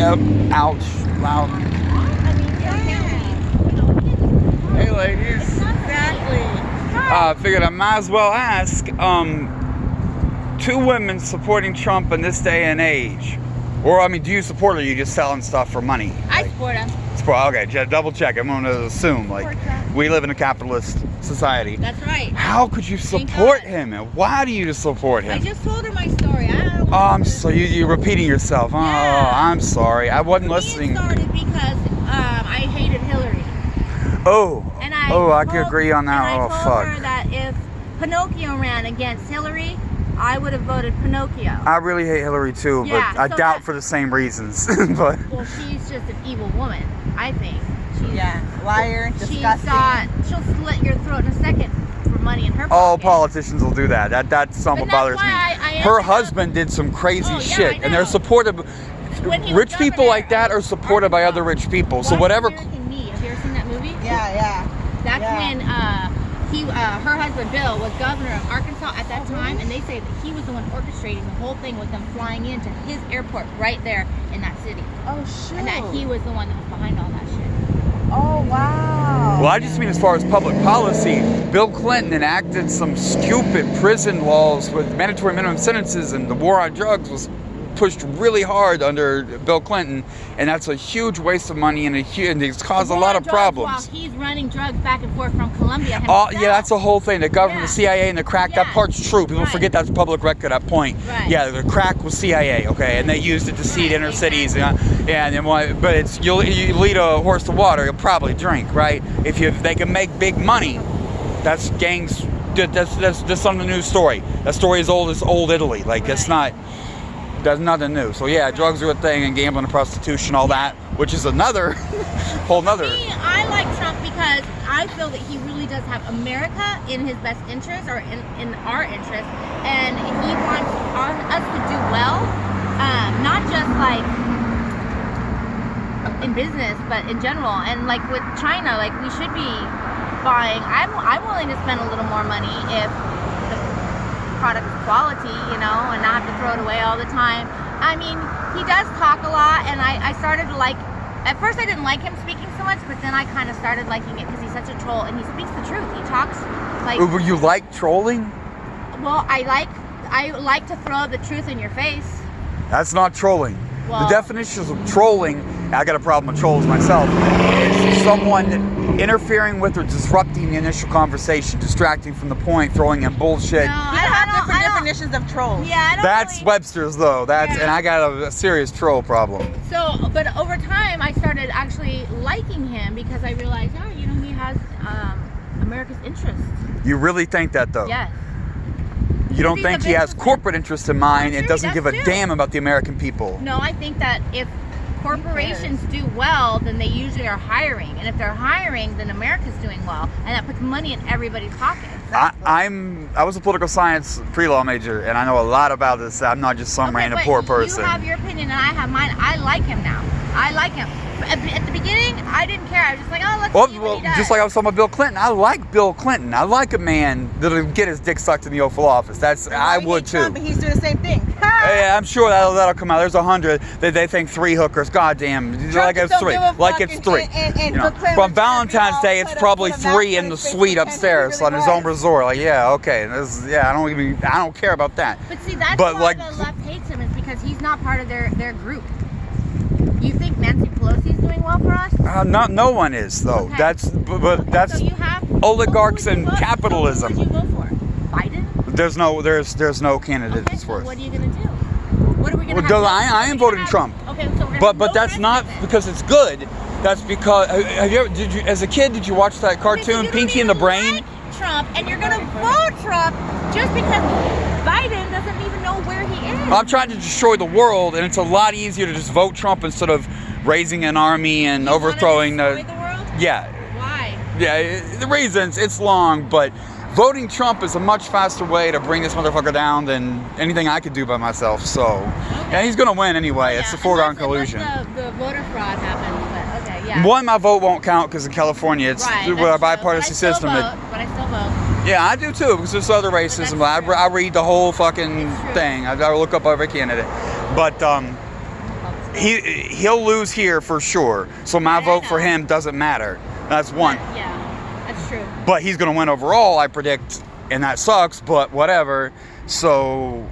Yep. Ouch. Loud. Hey, ladies. Exactly. Figured I might as well ask. Two women supporting Trump in this day and age. Or, I mean, do you support, or are you just selling stuff for money? I support him. Okay, double check. I'm going to assume, like, we live in a capitalist society. That's right. How could you support him? And why do you support him? I just told her my story. You're repeating yourself. Oh, Yeah. I'm sorry. I wasn't listening. It started because I hated Hillary. And I could agree on that. And I fuck. told her that if Pinocchio ran against Hillary, I would have voted Pinocchio. I really hate Hillary too, Yeah, but I so doubt for the same reasons. But well, she's just an evil woman, I think. Liar, disgusting. She'll slit your throat in a second for money in her pocket. all politicians will do that. That's something But bothers that's me. why I Her ended husband did some crazy shit, I and they're know. supported. When he was Rich people governor like that are supported by other rich people. So Watch whatever. American Me. Have you ever seen that movie? Yeah. That's Yeah. when her husband Bill was governor of Arkansas at that time, and they say that he was the one orchestrating the whole thing with them flying into his airport right there in that city, Oh, shoot. and that he was the one that was behind all that shit. Oh, wow. Well, I just mean as far as public policy, Bill Clinton enacted some stupid prison laws with mandatory minimum sentences, and the war on drugs was pushed really hard under Bill Clinton, and that's a huge waste of money, and it's caused a lot of problems. While he's running drugs back and forth from Colombia Oh, himself. yeah, that's the whole thing. The government, the CIA, and the crack, that Yeah. part's true. People Right. forget that's public record at that point. Right. Yeah, the crack was CIA, okay, and they used it to seed inner cities. But it's you lead a horse to water, you'll probably drink, right? If they can make big money, that's gangs. That's on the news story. That story is old as old Italy. Like it's not. That's nothing new. So yeah, drugs are a thing, and gambling and prostitution, all that, which is another whole nother. Me, I like Trump because I feel that he really does have America in his best interest, or in our interest, and he wants us to do well, not just like in business, but in general. And like with China, like we should be buying. I'm willing to spend a little more money if the product quality, and not have to throw it away all the time. I mean, he does talk a lot, and I started to like. At first, I didn't like him speaking so much, but then I kind of started liking it because he's such a troll, and he speaks the truth. He talks like. You like trolling? Well, I like to throw the truth in your face. That's not trolling. Well, the definitions of trolling, I got a problem with trolls myself, is someone interfering with or disrupting the initial conversation, distracting from the point, throwing in bullshit. No, I have different definitions of trolls. Yeah, I don't That's really, Webster's though. Yeah. And I got a serious troll problem. So, but over time, I started actually liking him because I realized, he has America's interests. You really think that though? Yes. You don't He's a think he has businessman. corporate interests in mind and Sure, doesn't that's give a true. damn about the American people? No, I think that if corporations do well, then they usually are hiring, and if they're hiring, then America's doing well, and that puts money in everybody's pocket. I was a political science pre-law major, and I know a lot about this. I'm not just some random but poor person. You have your opinion, and I have mine. I like him now. I like him. At the beginning, I didn't care. I was just like, let's see what he does. Just like I was talking about Bill Clinton. I like Bill Clinton. I like a man that'll get his dick sucked in the Oval Office. I would too. But he's doing the same thing. Yeah, I'm sure that'll come out. There's 100 that they think 3 hookers. Goddamn, like it's 3. Like it's 3. From Valentine's Day, it's probably 3 in the suite upstairs on his own resort. Like, yeah, okay. I don't care about that. But see, that's But why like, the left hates him, is because he's not part of their group. You think Nancy Pelosi's doing well for us? no one is though. Okay. That's So you have oligarchs and So capitalism. who would you vote for? Biden? There's no candidate Okay, that's so worth. what are you gonna do? What are we gonna Well, have? I am voting Trump. Okay, so we're gonna But no that's rest not of it. because it's good. That's because as a kid did you watch that Okay, so cartoon you Pinky don't and the even Brain? like Trump, and you're gonna vote Trump just because Biden doesn't even know where he is. I'm trying to destroy the world, and it's a lot easier to just vote Trump instead of raising an army and You wanna overthrowing destroy the world? Yeah. Why? Yeah, the reasons, it's long, but voting Trump is a much faster way to bring this motherfucker down than anything I could do by myself. So, yeah, he's gonna win anyway. It's a foregone conclusion. Unless the voter fraud happens, but okay, yeah. One, my vote won't count because in California it's Right, with that's a true. bipartisan system. But I still vote. Yeah, I do too, because there's other racism. that's true. I read the whole fucking It's true. thing. I look up every candidate. But he'll lose here for sure. So my Yeah, I vote for know. him doesn't matter. That's one. Yeah, that's true. But he's going to win overall, I predict, and that sucks, but whatever. So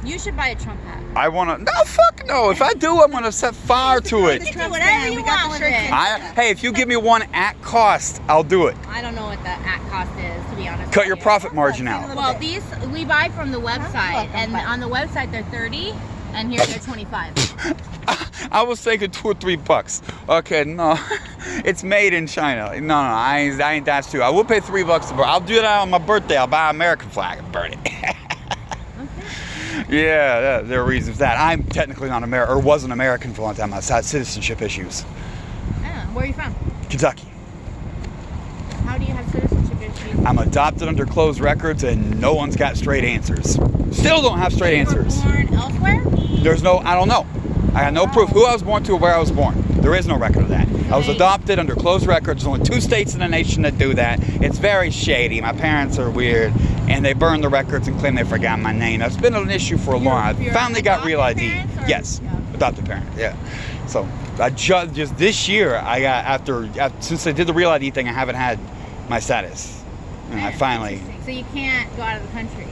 You should buy a Trump hat. I want to... No, fuck no. If I do, I'm going to set fire to it. You can do whatever you want with it. Hey, if you give me one at cost, I'll do it. I don't know what the at cost is, to be honest. Cut with your you. profit margin out. Well, these we buy from the website, welcome, and bye. on the website they're 30, and here they're 25. I was thinking $2 or $3. Okay, no. It's made in China. No, I ain't that stupid. I will pay $3 to burn. I'll do that on my birthday. I'll buy an American flag and burn it. Yeah, there are reasons for that. I'm technically not American, or was an American for a long time. I had citizenship issues. Yeah. Where are you from? Kentucky. How do you have citizenship issues? I'm adopted under closed records, and no one's got straight answers. Still don't have straight answers. You were born elsewhere? There's no, I don't know. I got no proof who I was born to or where I was born. There is no record of that. I was Right. adopted under closed records. There's only 2 states in the nation that do that. It's very shady. My parents are weird, and they burn the records and claim they forgot my name. That's been an issue for a long time. I Your finally got real adopted ID. parents, or- Yes, Yeah. adopted parent. Yeah. So I just this year, I got after since I did the real ID thing, I haven't had my status, and I finally. So you can't go out of the country.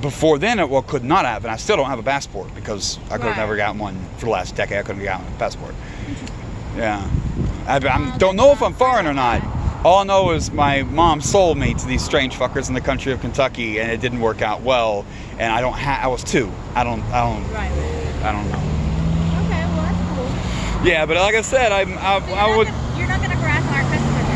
Before then, it could not have, and I still don't have a passport because I could have Right. never gotten one for the last decade. I couldn't get a passport. Yeah, I Well, don't know if that's I'm foreign or not not. bad. All I know is my mom sold me to these strange fuckers in the country of Kentucky, and it didn't work out well. And I don't have. I was 2. I don't Right. know. Okay, well that's cool. Yeah, but like I said, So I would. You're not gonna harass our customers,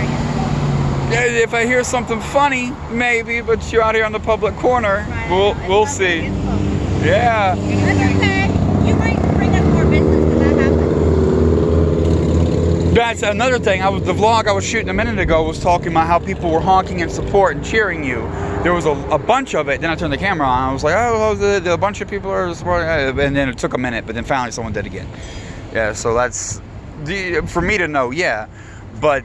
are you? If I hear something funny, maybe. But you're out here on the public corner. Right. We'll It's see. public. Yeah. That's okay. You might bring us more business because that happens. That's another thing. The vlog I was shooting a minute ago was talking about how people were honking in support and cheering you. There was a bunch of it. Then I turned the camera on. I was like, oh, a bunch of people are supporting. And then it took a minute, but then finally someone did again. Yeah, so that's for me to know. Yeah, but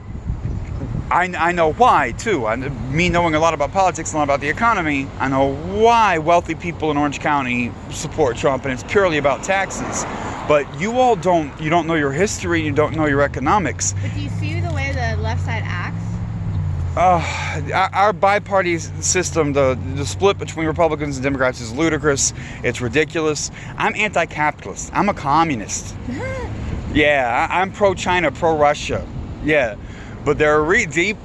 I know why too. Me knowing a lot about politics and a lot about the economy, I know why wealthy people in Orange County support Trump, and it's purely about taxes. But you all don't know your history, you don't know your economics. But do you see the way the left side acts? Our bi-party system, the split between Republicans and Democrats is ludicrous. It's ridiculous. I'm anti-capitalist. I'm a communist. Yeah, I'm pro-China, pro-Russia. Yeah, but there are deep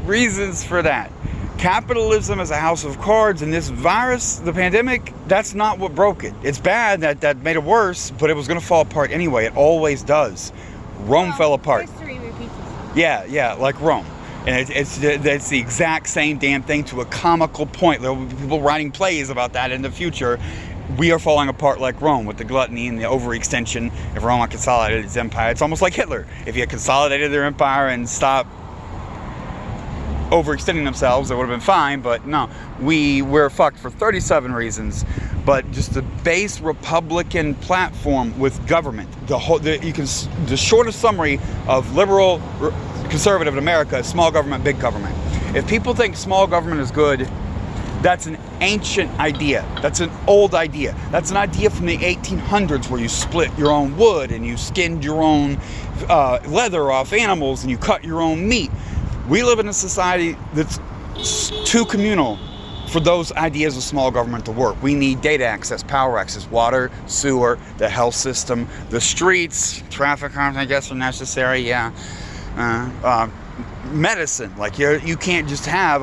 reasons for that. Capitalism is a house of cards, and this virus, the pandemic, that's not what broke it. It's bad that made it worse, but it was going to fall apart anyway. It always does. Rome fell apart. History repeats itself. Yeah, like Rome. And it's the exact same damn thing to a comical point. There will be people writing plays about that in the future. We are falling apart like Rome with the gluttony and the overextension. If Rome had consolidated its empire, it's almost like Hitler. If he had consolidated their empire and stopped overextending themselves, it would have been fine. But no, we're fucked for 37 reasons. But just the base Republican platform with government, the shortest summary of liberal conservative in America is small government, big government. If people think small government is good, that's an ancient idea. That's an old idea. That's an idea from the 1800s where you split your own wood and you skinned your own leather off animals and you cut your own meat. We live in a society that's too communal for those ideas of small government to work. We need data access, power access, water, sewer, the health system, the streets, traffic harms, I guess, are necessary, yeah. Medicine, like you can't just have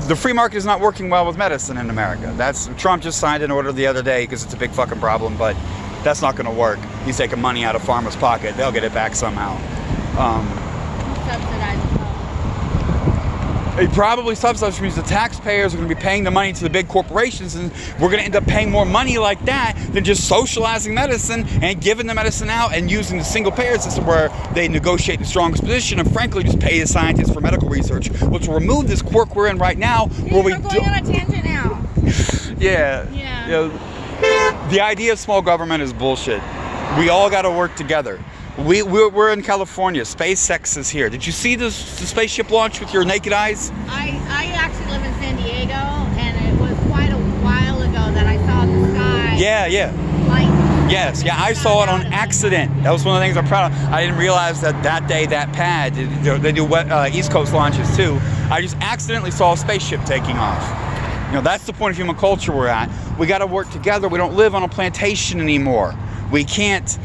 the free market is not working well with medicine in America. Trump just signed an order the other day because it's a big fucking problem, but that's not going to work. He's taking money out of farmers' pocket. They'll get it back somehow. Subsidized health. It probably subsidized, which means the taxpayers are going to be paying the money to the big corporations, and we're going to end up paying more money like that than just socializing medicine and giving the medicine out and using the single payer system where they negotiate the strongest position and frankly just pay the scientists for medical research, which will remove this quirk we're in right now where we We're going on a tangent now. Yeah. The idea of small government is bullshit. We all got to work together. We're in California. SpaceX is here. Did you see the spaceship launch with your naked eyes? I actually live in San Diego, and it was quite a while ago that I saw the sky. Yeah. Like Yes, yeah, I saw it on accident. That was one of the things I'm proud of. I didn't realize that day that pad, they do East Coast launches too. I just accidentally saw a spaceship taking off. You know, that's the point of human culture we're at. We got to work together. We don't live on a plantation anymore. We can't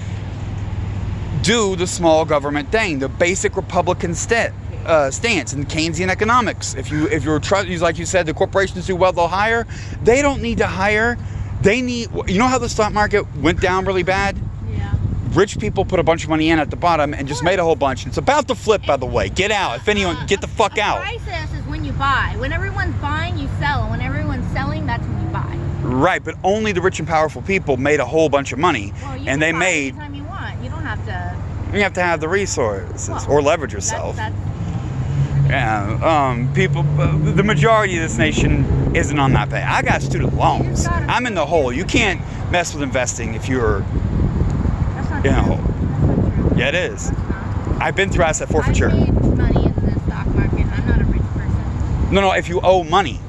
do the small government thing, the basic Republican stance in Keynesian economics. If you're like you said, the corporations do well, they'll hire. They don't need to hire. They need, you know how the stock market went down really bad? Yeah. Rich people put a bunch of money in at the bottom and just made a whole bunch. It's about to flip, by the way. Get out. If anyone, get the fuck out. Crisis is when you buy. When everyone's buying, you sell. And when everyone's selling, that's when you buy. Right, but only the rich and powerful people made a whole bunch of money. Well, you and can they buy made, anytime you want. You don't have to. you have to have the resources Well, or leverage yourself. That's Yeah, people, the majority of this nation isn't on that pay. I got student loans. I'm in the hole. You can't mess with investing if you're that's not in a true. hole. That's not true. Yeah, it is. That's not. I've been through asset forfeiture. I made money in the stock market. I'm not a rich person. No, if you owe money,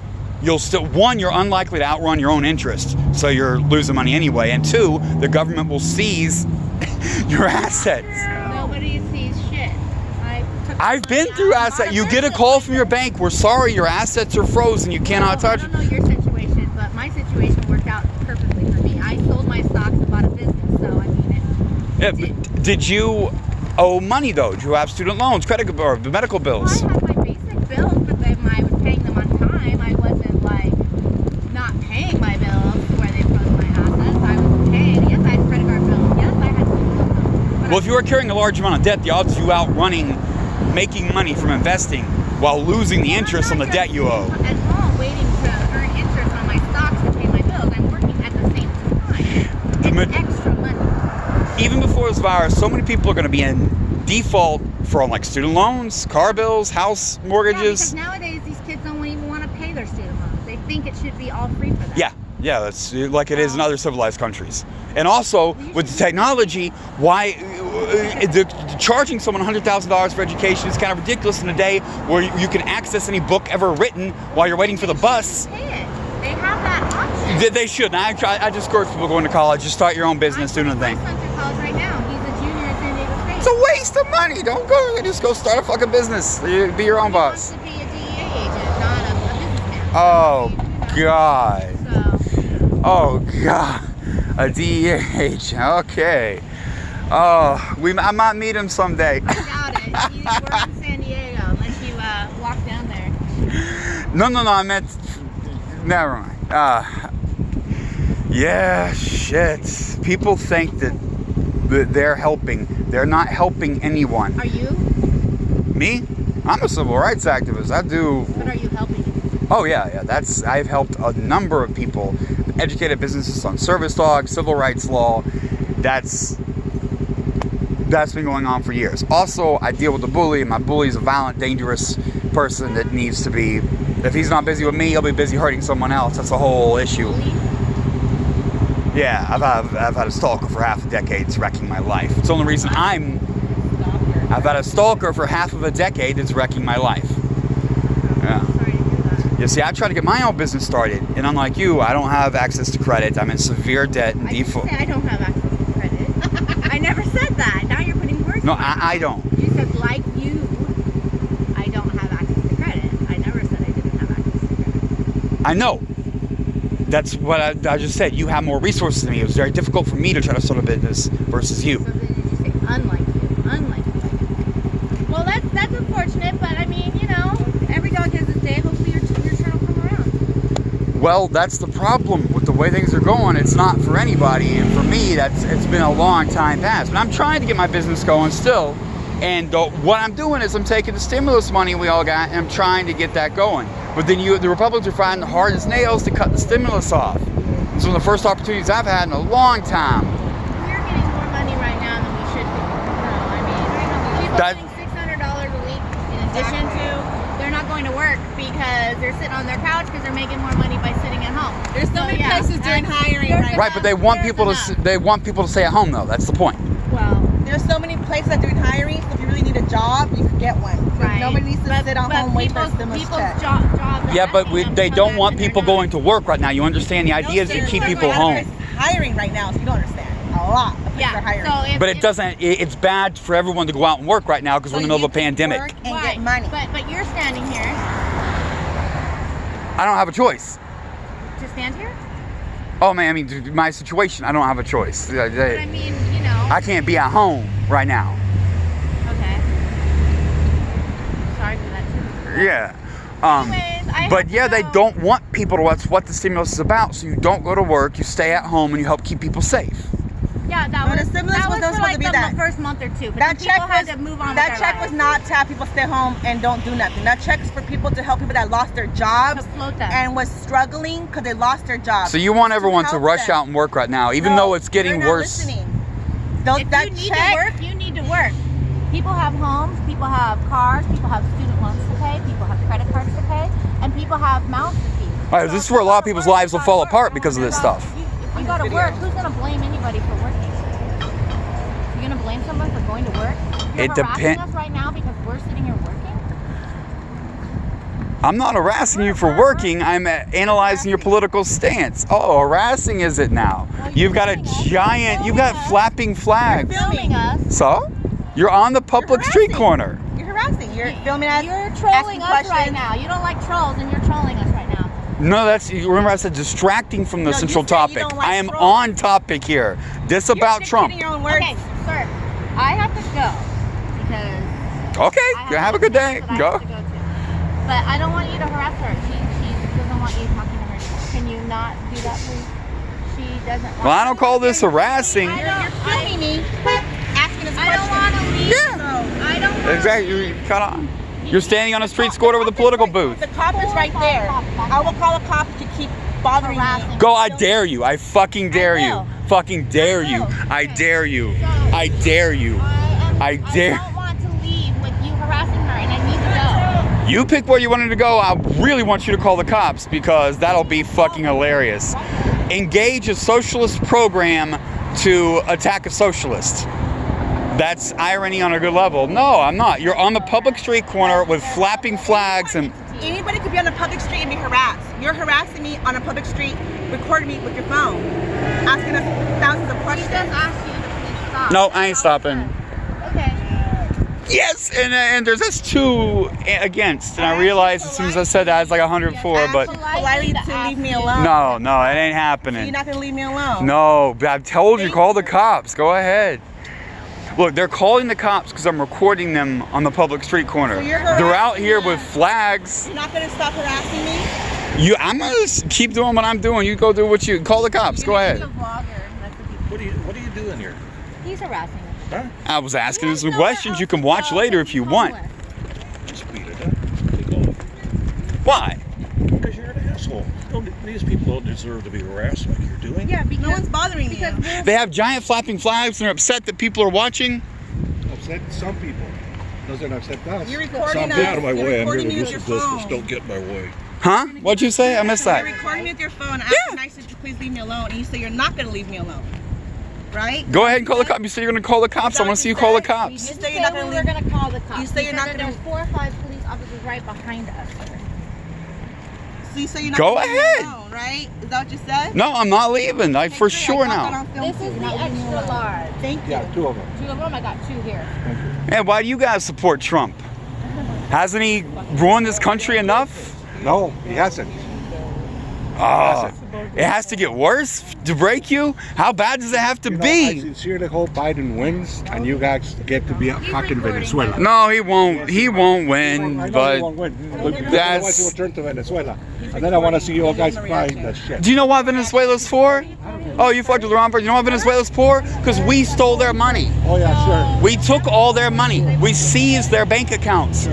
you'll still, one, you're unlikely to outrun your own interest, so you're losing money anyway, and two, the government will seize your assets. Nobody sees shit. I've been through asset. You get a call from your bank, we're sorry, your assets are frozen, you cannot touch. I don't know your situation, but my situation worked out perfectly for me. I sold my stocks and bought a business, so I mean it. Yeah, but did you owe money though? Did you have student loans, credit or medical bills? Well, I had my basic bills, but then I was paying them on time. I wasn't like not paying my bills to where they froze my assets. I was paying. Yes, I had credit card bills. Yes, I had student loans. Well, if you are carrying a large amount of debt, the odds of you outrunning making money from investing while losing the interest on the debt you owe. At home, waiting to earn interest on my stocks to pay my bills. I'm working at the same time. It's extra money. Even before this virus, so many people are going to be in default for like student loans, car bills, house mortgages. Yeah, because nowadays these kids don't even want to pay their student loans. They think it should be all free for them. Yeah, that's like it is in other civilized countries. And also, with the technology, why charging someone $100,000 for education is kind of ridiculous in a day where you can access any book ever written while you're waiting for the bus. Pay it. They have that option. They should. And I discourage people going to college. Just start your own business, doing the thing. My son's in college right now. He's a junior at San Diego State. It's a waste of money. Don't go. Just go start a fucking business. Be your own boss. He wants to be a DEA agent, not a businessman. Oh, God. So, Oh, God. A DEA agent. Okay. Oh, I might meet him someday. I doubt it. We're in San Diego unless you walk down there. No, I meant... Never mind. Yeah, shit. People think that they're helping. They're not helping anyone. Are you? Me? I'm a civil rights activist. I do... But are you helping? Oh, yeah. I've helped a number of people. Educated businesses on service dogs, civil rights law. That's been going on for years. Also, I deal with a bully, and my bully is a violent, dangerous person that needs to be... If he's not busy with me, he'll be busy hurting someone else. That's the whole issue. Yeah, I've had a stalker for half a decade. It's wrecking my life. It's the only reason I've had a stalker for half of a decade that's wrecking my life. Yeah. Sorry to hear that. You see, I tried to get my own business started, and unlike you, I don't have access to credit. I'm in severe debt and default. I don't have access to credit. I never said that. Now you're putting words No, in my mouth. I don't. You said, like you, I don't have access to credit. I never said I didn't have access to credit. I know. That's what I just said. You have more resources than me. It was very difficult for me to try to start a business versus you. So then did you say, unlike you? Unlike you. Well, that's unfortunate, but I mean, you know, every dog has its day. Hopefully your turn will come around. Well, that's the problem with the way things are going. It's not for anybody, and for me, it's been a long time past. But I'm trying to get my business going still, and what I'm doing is I'm taking the stimulus money we all got, and I'm trying to get that going. But then the Republicans are finding the hard as nails to cut the stimulus off. It's one of the first opportunities I've had in a long time. We're getting more money right now than we should be. No, I mean, people That- getting $600 a week in addition to they're not going to work because they're sitting on their couch because they're making more money by sitting at home. There's so many places doing hiring right Right, but they want people to stay at home though. That's the point. Well, There's so many places that doing hiring, so if you really need a job, you can get one. right. Nobody needs to sit at home waiting for a stimulus people's check. jobs Yeah, but they don't want people going to work right now. You understand? The idea is to keep people home. Hiring right now, so you don't understand. a lot of places Yeah. are hiring. So if, But it doesn't. It's bad for everyone to go out and work right now because we're in the middle of a pandemic. Work and Right. get money. But you're standing here I don't have a choice. to stand here. Oh man, I mean, my situation, I don't have a choice. But I mean, you know. I can't be at home right now. Okay. Sorry for that too. Yeah. Anyways, I But have yeah, to they go. don't want people to watch what the stimulus is about. So you don't go to work, you stay at home, and you help keep people safe. Yeah, that No, was the stimulus that was was not for supposed like to be the that. first month or two. But That then check people had was to move on. that with check their was lives. not to have people stay home and don't do nothing. That check's for people to help people that lost their jobs To float them. and was struggling because they lost their jobs. So you want everyone to help rush them. out and work right now, even No, though it's getting you're not worse. listening. If That you need check, to work, you need to work. People have homes, people have cars, people have student loans to pay, people have credit cards to pay, and people have mouths to feed. All right, this is where a lot of people's lives will fall apart because of this stuff. If you go to work, who's gonna blame anybody for working? You're gonna blame someone for going to work? You're It harassing depend- us right now because we're sitting here working. I'm not harassing you for working. I'm analyzing your political stance. Oh, harassing is it now? You've got a giant, you've got flapping flags. Filming us. So? You're on the public street harassing. corner. you're harassing. You're filming us. You're trolling asking us right questions. now. You don't like trolls, and you're trolling us right now. No, that's, remember I said distracting from the No, you central said you topic. don't like I am trolls. on topic here. This You're about Trump. dictating your own words. Okay, sir, I have to go because Okay, I have a good day. that I Go. have to go to. But I don't want you to harass her. She doesn't want you talking to her anymore. Can you not do that, please? She doesn't want Well, I don't call this harassing. I You're don't, filming me, asking us I don't want to leave. Yeah. I don't want Exactly, you cut on. You're standing on a street corner with a political booth. The cop is right there. I will call a cop to keep bothering you. Harassing. Go, I dare you. I fucking dare you. will. Fucking dare I you. will. I Okay. dare you. So, I dare you. I dare- I don't want to leave with you harassing her, and I need to go. You pick where you wanted to go. I really want you to call the cops because that'll be fucking hilarious. Engage a socialist program to attack a socialist. That's irony on a good level. No, I'm not. You're on the public street corner with flapping flags and... Anybody could be on a public street and be harassed. You're harassing me on a public street, recording me with your phone, asking us thousands of She questions. just asked you to please stop. No, I ain't stopping. Okay. Yes, and there's this 2 against, and I realized as soon as I said that, it's like 104, but... Politely to leave me alone. No, it ain't You're happening. not gonna leave me alone. No, but I've told you, call the cops. Go ahead. Look, they're calling the cops because I'm recording them on the public street corner. So you're They're out harassing here them. with flags. You're not gonna stop harassing me. I'm gonna keep doing what I'm doing. You go do what you call the cops. Go He's ahead. a vlogger. That's what What are you doing here? he's harassing us. Huh? I was asking He some has nowhere questions you else can to watch go later because if you he's want. homeless. Just beat it up. Take off. Why? Because you're an asshole. These people don't deserve to be harassed like you're doing. Yeah, because No one's bothering because you. we're They have giant flapping flags and they're upset that people are watching. Upset some people. Doesn't upset us. You're Stop recording us. getting out of my You're way. I'm here recording to me with listen your to this. phone. Don't get in my way. Huh? What'd you say? I missed You're that. recording me with your phone. Yeah. Asking nice to please leave me alone, and you say you're not gonna leave me alone, right? Go ahead and call the cops. You say you're gonna call the cops. I want to see you call the we cops. You didn't say you're not gonna we were leave- gonna call the cops. You say We you're said not that gonna- there's 4 or 5 police officers right behind us. So you say you're not Go gonna leave ahead. me alone, right? Is that what you said? No, I'm not leaving. I for sure now. This is the extra large. Thank you. Yeah, 2 of them. 2 of them. I got 2 here. And why do you guys support Trump? Hasn't he ruined this country enough? No, he hasn't. Oh, it has to get worse to break you? How bad does it have to I be? sincerely hope Biden wins and you guys get to be a fucking Venezuela. No, he won't. He won't win, I know he but won't win. But that's- otherwise he will turn to Venezuela. And then I want to see you all guys crying that shit. do you know why Venezuela's for? Oh, you fucked with the wrong person. You know why Venezuela's for? Because we stole their money. Oh yeah, sure. We took all their money. We seized their bank accounts.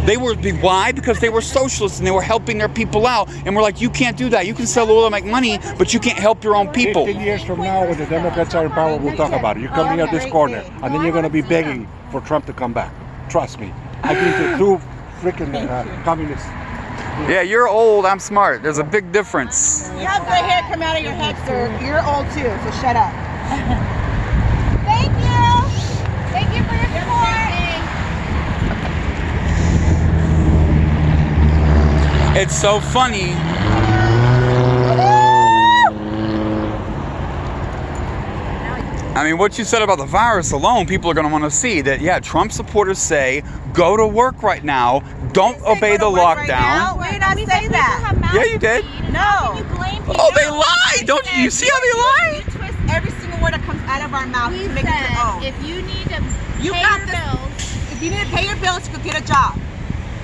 They were, why? Because they were socialists and they were helping their people out. And we're like, you can't do that. You can sell oil and make money, but you can't help your own people. 15 years from now, when the Democrats are in power, we'll talk about it. You come here this corner, and then you're going to be begging for Trump to come back. Trust me. I've been to 2 freaking communists. Yeah, you're old. I'm smart. There's a big difference. You have gray hair come out of your head, sir. You're old too, so shut up. Thank you. Thank you for your support. It's so funny. I mean, what you said about the virus alone, people are going to want to see that, yeah, Trump supporters say, go to work right now, don't obey the lockdown. We did not say that. Yeah, you did. No. Oh, they lie! Don't you see how they lie? You twist every single word that comes out of our mouth We to make it your own. said, if you need to You pay got your this. bills, If you need to pay your bills, you could get a job.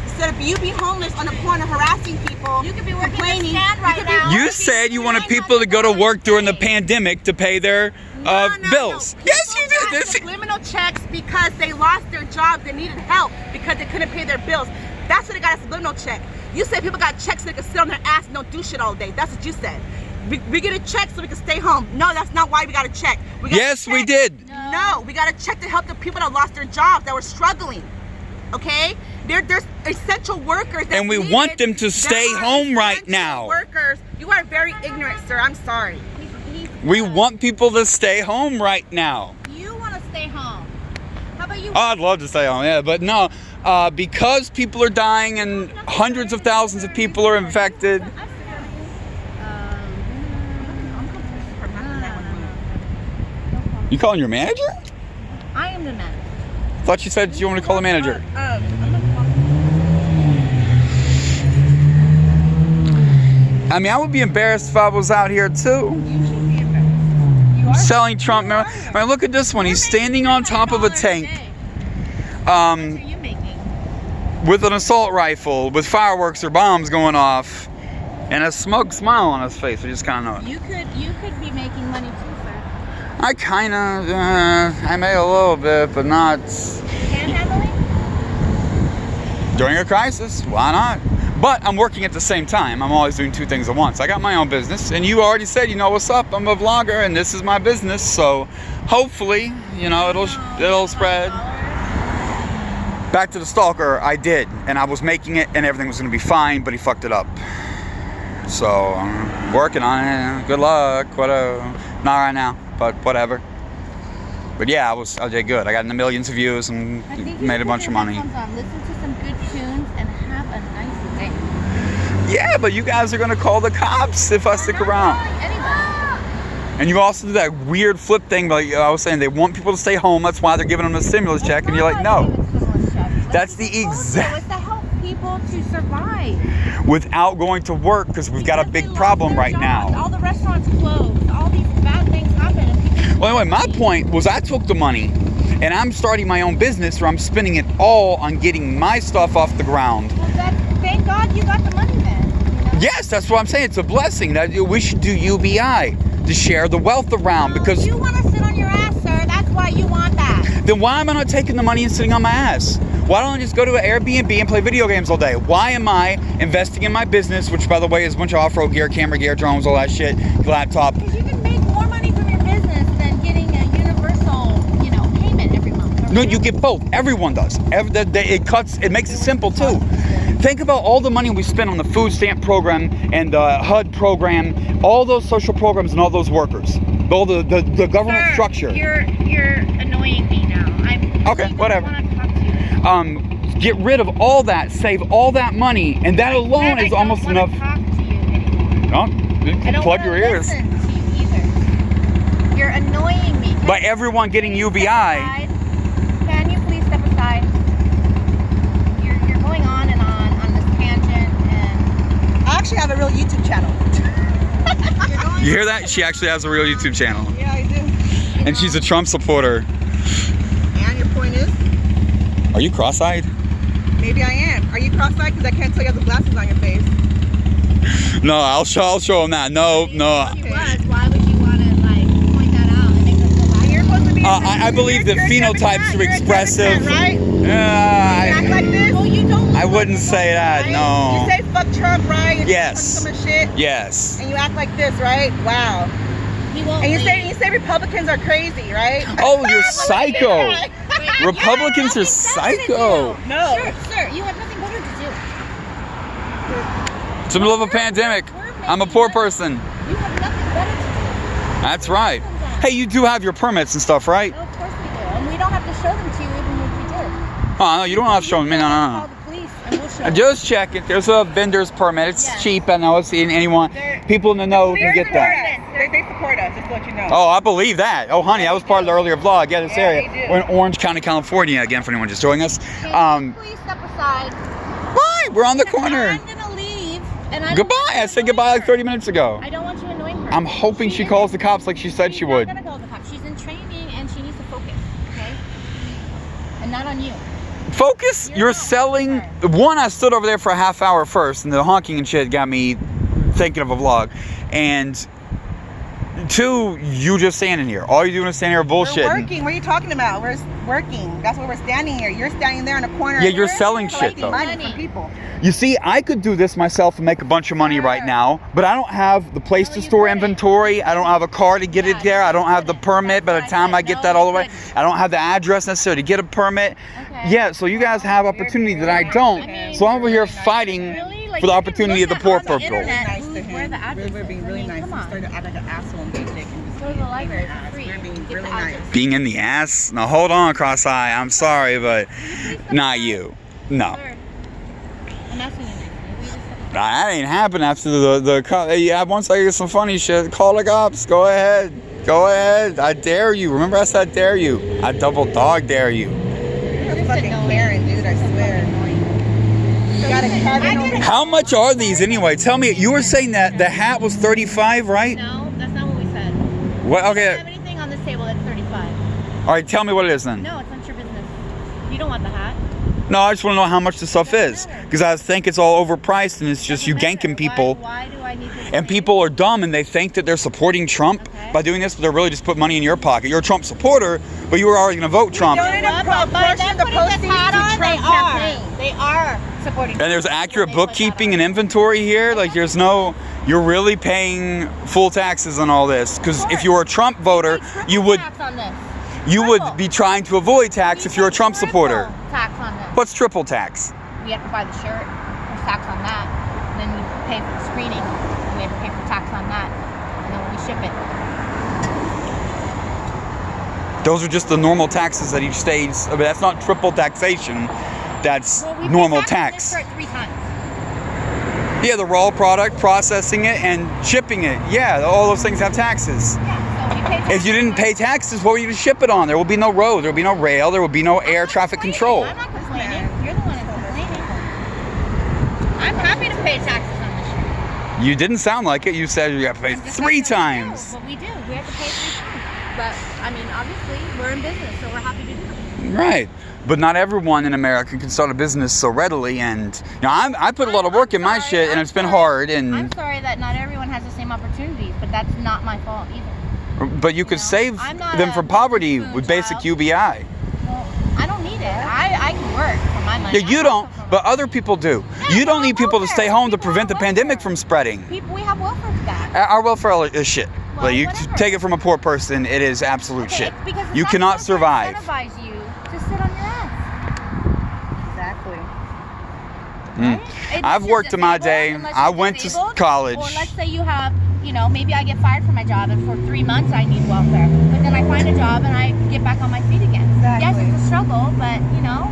Instead of you be homeless on the corner harassing people, you could be working at complaining, stand right you could be now. You said you wanted people to go to work during the pandemic to pay their bills. No. Yes, you People did. got This. subliminal checks because they lost their jobs. They needed help because they couldn't pay their bills. That's what they got a subliminal check. You said people got checks so they could sit on their ass and don't do shit all day. That's what you said. We get a check so we can stay home. No, that's not why we got a check. We got Yes, a check. we did. No, we got a check to help the people that lost their jobs, that were struggling. Okay? There's essential workers that And we needed. want them to There stay are home right essential now. Workers, you are very ignorant, sir. I'm sorry. We want people to stay home right now. You want to stay home. How about you? Oh, I'd love to stay home, yeah, but no. Because people are dying and hundreds of thousands of people are infected. You calling your manager? I am the manager. Thought you said you wanted to call the manager. I mean, I would be embarrassed if I was out here too. Selling Trump. I mean, look at this one. He's standing on top of a tank What are you making? with an assault rifle with fireworks or bombs going off and a smug smile on his face. I just kind of know it. You could be making money too, sir. I kind of, I made a little bit, but not Panhandling? during a crisis. Why not? But I'm working at the same time. I'm always doing two things at once. I got my own business, and you already said, you know what's up. I'm a vlogger, and this is my business. So hopefully, you know, it'll spread. Back to the stalker. I did, and I was making it, and everything was going to be fine, but he fucked it up. So I'm working on it. Good luck. Whatever. Not right now, but whatever. But yeah, I did good. I got in the millions of views and I think you made a should bunch put of your money. headphones on, listen to some good tunes, and have a nice day. Yeah, but you guys are gonna call the cops if I stick around. And you also do that weird flip thing, like I was saying, they want people to stay home. That's why they're giving them a stimulus check, and you're like, no. That's the exact. It's to help people to survive. Without going to work, because we've got a Because big they lost problem their right jobs. now. All the restaurants closed. All these bad things happen. And people Well, anyway, my point was I took the money, and I'm starting my own business where I'm spending it all on getting my stuff off the ground. Well, thank God you got the money then. You know? Yes, that's what I'm saying. It's a blessing. That we should do UBI to share the wealth around, because You want to sit on your ass, sir. That's why you want that. then why am I not taking the money and sitting on my ass? Why don't I just go to an Airbnb and play video games all day? Why am I investing in my business, which by the way is a bunch of off-road gear, camera gear, drones, all that shit, laptop? Because you can make more money from your business than getting a universal, payment every month. No, you get both. Everyone does. It makes it simple too. Think about all the money we spend on the food stamp program and the HUD program, all those social programs and all those workers, all the government Sir, structure. You're annoying me now. Okay, whatever. I want to talk to you. Get rid of all that, save all that money, and that alone is almost I don't enough. want to talk to you anymore. No, I don't plug wanna your ears. listen to you either. You're annoying me. By everyone getting UBI. Can you please step aside? You're going on and on this tangent, and I actually have a real YouTube channel. you're going. You hear that? She actually has a real YouTube channel, Yeah, I do. and she's a Trump supporter. And your point is? Are you cross-eyed? Maybe I am. Are you cross-eyed? Because I can't tell you have the glasses on your face. No, I'll show him that. No. Why would you want to point that out and make us go back? You're supposed to be. I believe that phenotypes are expressive. Right? You act like this. Oh, you don't. I wouldn't say that. No. You say fuck Trump, right? And Yes. Some shit. Yes. And you act like this, right? Wow. He won't. And you leave. say Republicans are crazy, right? Oh, you're psycho. Wait, Republicans are nothing better to psycho. do. No. Sir, you have nothing better to do. It's the middle of a pandemic. I'm a poor person. You have nothing better to do. That's right. Hey, you do have your permits and stuff, right? No, of course we do. And we don't have to show them to you even if we did. Oh, no, you don't have to show me. No. Call the police and we'll show them. Just check it. There's a vendor's permit. It's Yeah. cheap. I know it's anyone. People in the know can get that. Permits. They support us, just to let you know. Oh, I believe that. Oh, honey, that was part of the earlier vlog. Yeah, this area. they do. We're in Orange County, California, again, for anyone just joining us. Can you please step aside? Why? We're on the corner. I'm gonna leave. And I Goodbye. I said goodbye like 30 minutes ago. I don't want you annoying her. I'm hoping she calls the cops like she said she would. She's not gonna call the cops. She's in training and she needs to focus, okay? And not on you. Focus. You're not selling. her. One, I stood over there for a half hour first, and the honking and shit got me thinking of a vlog. And two, you just standing here. All you're doing is standing here bullshitting. We're working. What are you talking about? We're working. That's why we're standing here. You're standing there in a corner. Yeah, you're We're selling shit, collecting though. money from people. You see, I could do this myself and make a bunch of money right now, but I don't have the place No, to you store couldn't. inventory. I don't have a car to get it Yeah, there. I no, don't you have the couldn't. permit by the That's time what I I get said. that No, all the you way. couldn't. I don't have the address necessary to get a permit. Okay. Yeah, so you guys have opportunity that I don't. So I'm over here fighting Really? Like, for the you can opportunity of look the poor at on the people. internet Nice to where him. the address We're being is. really I mean, nice. come We on. started out like an asshole and being dick and just Go to the library for ass. free. We're being Get the really address. nice. Being in the ass? Now hold on, Cross-Eye. I'm sorry, but not you. No. Sir, I'm asking you nicely. Will you just step That ain't happened after yeah, once I get some funny shit, call the cops. Go ahead. Go ahead. I dare you. Remember I said dare you. I double dog dare you. You're Just fucking annoying. Karen, dude. I swear. You got a Kevin over here. How much are these anyway? Tell me, you were saying that the hat was 35, right? No, that's not what we said. What? I don't Okay. have anything on this table that's 35. All right, tell me what it is then. No, it's not your business. You don't want the hat. No, I just want to know how much the stuff is. Because I think it's all overpriced and it's just you Doesn't matter. ganking people. Why do I need to And people are dumb and they think that they're supporting Trump Okay. by doing this, but they're really just putting money in your pocket. You're a Trump supporter, but you were already going to vote Trump. donated a By portion them of the putting this proceeds hat to on, Trump they are. campaign. They are supporting. And there's Trump. accurate They put that bookkeeping on. and inventory here. Like there's no, you're really paying full taxes on all this. Because if you were a Trump voter, We pay triple you would tax on this. you would Triple. be trying to avoid tax if you're a Trump supporter. Triple tax on this. What's triple tax? We have to buy the shirt. There's tax on that. Then we pay for the screening. And we have to pay for tax on that. And then when we ship it. Those are just the normal taxes that each state. But that's not triple taxation. That's Well, we pay normal tax on tax. this shirt 3 times. Yeah, the raw product, processing it, and shipping it. Yeah, all those things have taxes. Yeah, so we pay tax. If you didn't pay taxes, what were you to ship it on? There will be no road, there will be no rail, there will be no air traffic control. I'm not complaining. You're the one that's complaining. I'm happy to pay taxes on this shirt. You didn't sound like it. You said you have to pay I'm just 3 letting you know, times. But we do. We have to pay 3 times. But, I mean, obviously, we're in business, so we're happy to do it. Right. But not everyone in America can start a business so readily. And you know, I put a lot of work in my sorry, shit, and I'm it's been sorry. hard. I'm And sorry that not everyone has the same opportunities, but that's not my fault either. but you could know, save I'm not them a from poverty spoon with basic child. UBI. Well, I don't need it. I can work for my money. Yeah, you I don't, hustle for but my other people do. Yeah, You don't we need have people to stay welfare. home to People prevent the have pandemic welfare. from spreading. People, we have welfare for that. Our welfare is shit. Well, Like you whatever. take it from a poor person, it is absolute Okay, shit. it's because it's You not cannot supposed to survive. incentivize you to sit on your ass. Exactly. Mm. It's I've just worked in my disabled day. unless I you're went to disabled, college. Or let's say you have, you know, maybe I get fired from my job and for 3 months I need welfare. But then I find a job and I get back on my feet again. Exactly. Yes, it's a struggle, but you know,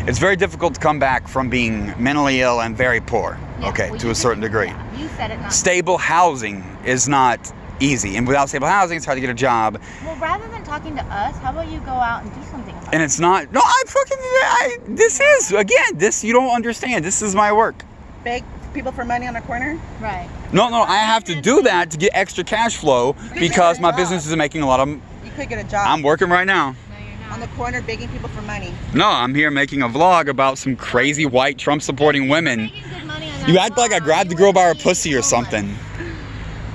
It's very difficult to come back from being mentally ill and very poor. yeah, Okay, well, to you a certain said- degree. yeah, you said it, not Stable housing is not easy, and without stable housing, it's hard to get a job. Well, rather than talking to us, how about you go out and do something about And it? it's not. No, this is again. This you don't understand. This is my work. Beg people for money on the corner. Right. No, I have to do that to get extra cash flow because my business isn't making a lot of. You could get a job I'm working right now. No, you're on not. the corner begging people for money. No, I'm here making a vlog about some crazy white Trump supporting women. Making good money on that You act like I vlog. grabbed the You girl by her wouldn't be pussy or homeless. something.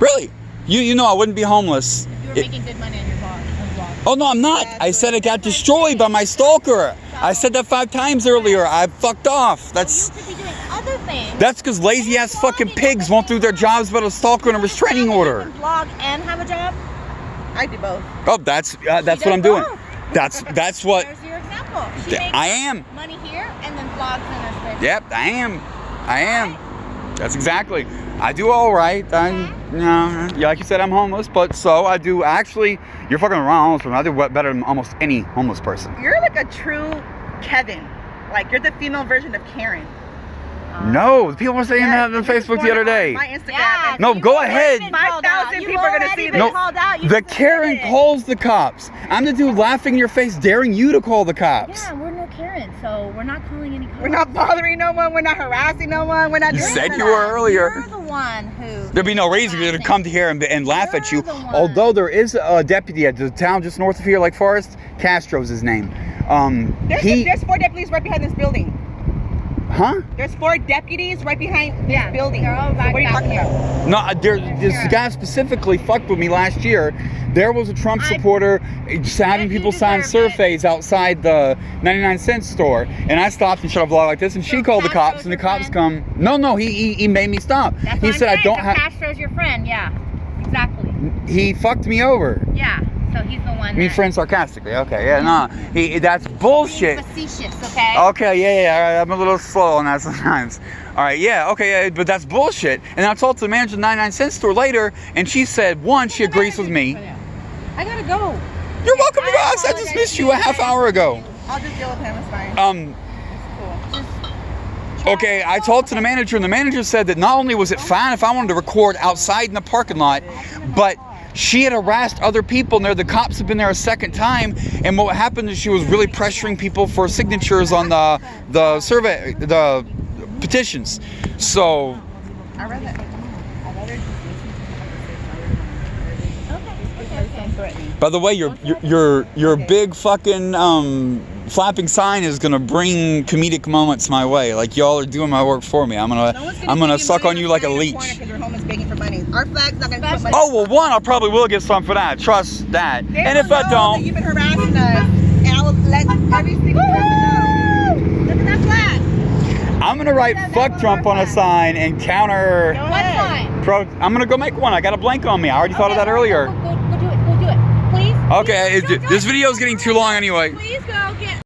Really? You know I wouldn't be homeless. If you were It- making good money on your vlog. Oh no, I'm not. I said it got destroyed by my stalker. I said that 5 times earlier. I fucked off. You should be doing other things. That's because lazy ass fucking pigs won't do their jobs about a stalker and a restraining order. You can vlog and have a job. I do both. Oh, that's what does I'm doing. both. That's what. There's your example. She Yeah, makes I am. money here and then vlogs in her spare time. Yep, I am. That's exactly. I do all right. Yeah, like you said, I'm homeless, but so I do. Actually, you're fucking wrong. I do better than almost any homeless person. You're like a true Kevin. Like you're the female version of Karen. No, people were saying that on Facebook the other day. My Instagram. Yeah. and No, you go already ahead. been called out. 5,000 You've people are gonna already see been this. called out. You The just Karen admitted it. calls the cops. I'm the dude laughing in your face, daring you to call the cops. Yeah, we're no Karen, so we're not calling any cops. We're not bothering no one. We're not harassing no one. We're not You doing said none you of were that. earlier. You're the one who. There'd be no reason to come to here and laugh at you. You're the one. Although there is a deputy at the town just north of here, Lake Forest. Castro's his name. There's 4 deputies right behind this building. Huh? There's 4 deputies right behind this building. they're all So back what are you talking there. about? No, this guy specifically fucked with me last year. There was a Trump supporter just having people sign surveys outside the 99-cent store, and I stopped and shut a vlog like this, and she called the cops, and the cops come. No, he made me stop. That's He what said I'm I don't saying, have. Castro's your friend, yeah. Exactly. He fucked me over. Yeah. So he's the one. I mean, friend sarcastically. Okay, yeah, no, that's bullshit. Facetious, okay? Okay, yeah, all right, I'm a little slow on that sometimes. All right, yeah, okay, yeah, but that's bullshit. And I talked to the manager of the 99-cent store later, and she said, one, she agrees with me. I gotta go. You're welcome to us. I just missed you a half hour ago. I'll just deal with him. It's fine. Okay, I talked to the manager, and the manager said that not only was it fine if I wanted to record outside in the parking lot, but she had harassed other people, and the cops had been there a second time, and what happened is she was really pressuring people for signatures on the survey, the petitions. So, I read that. by the way, your big fucking flapping sign is gonna bring comedic moments my way. Like y'all are doing my work for me. I'm gonna suck on you like a leech. Because we're homeless begging for money. Our flag's not gonna put money. Oh well, one I probably will get some for that. Trust that. And if I That don't, you've been harassing us, and I will let every single person know. Look at that flag. I'm gonna write "fuck Trump" on a sign and counter. What sign? I'm gonna go make one. I got a blank on me. I already thought of that earlier. Go do it. Go do it. Please. Okay, this video is getting too long anyway. Please go get.